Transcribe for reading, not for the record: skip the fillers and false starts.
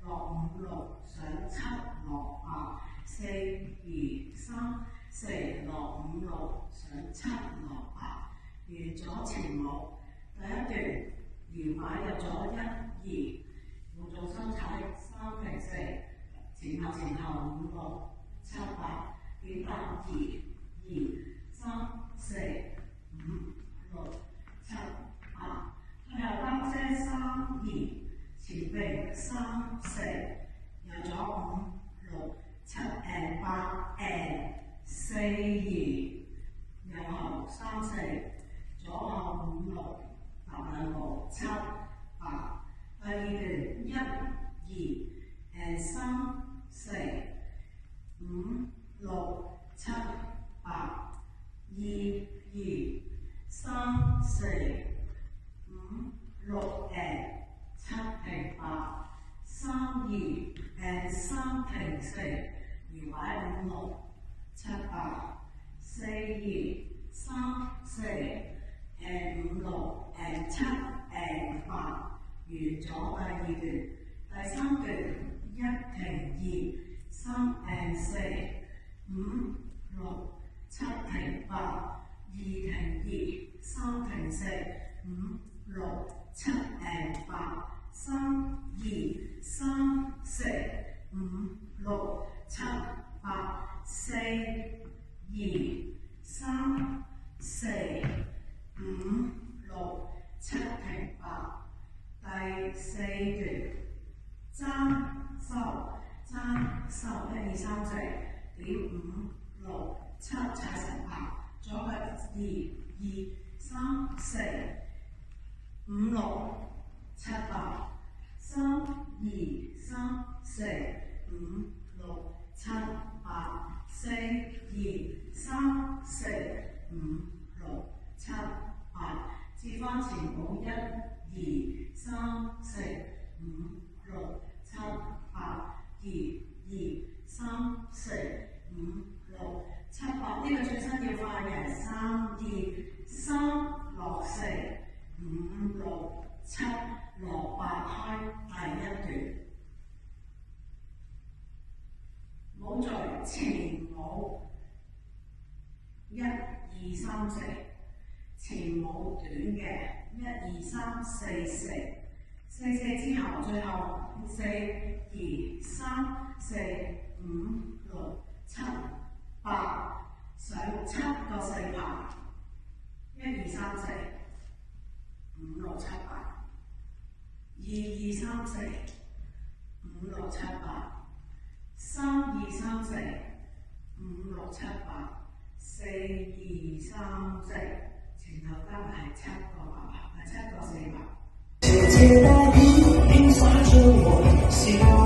落五六上七落八，四二三四落五六上七落八，完咗前舞。第一段搖擺入咗一二，互動身體三平四，前後五六七八，點答二三四五六七八，最後單聲三二，前臂三四，有咗五六七八四二，右後三四，左後五六，踏兩步七八。第二段一二三四五六七八，二三四五六七平八，三二三平四，搖擺五六七八，四二三四五六七八，完咗第二段。第三段一停二三四五六七停八，二停二三停四五六七八，三二三四五六七八，四二三四五六七停八。第四段爭收一二三四，點五六七踩成八，左腳二三四五六七八，三二三四五六七八，四二三四五六七八，接翻前舞一二三四五六七八，二三四五六七八，呢個轉身要快嘅，三二三落四五六七落八，開第一段。舞序前舞一二三四，前舞短嘅一二三四四，四之後最後四二三四五六七八，上七個四拍，一二三四五六七八，二二三四五六七八，三二三四五六七八，四二三四，前後加埋係七個八拍，係七個四拍。姐姐的雨淋灑着我心。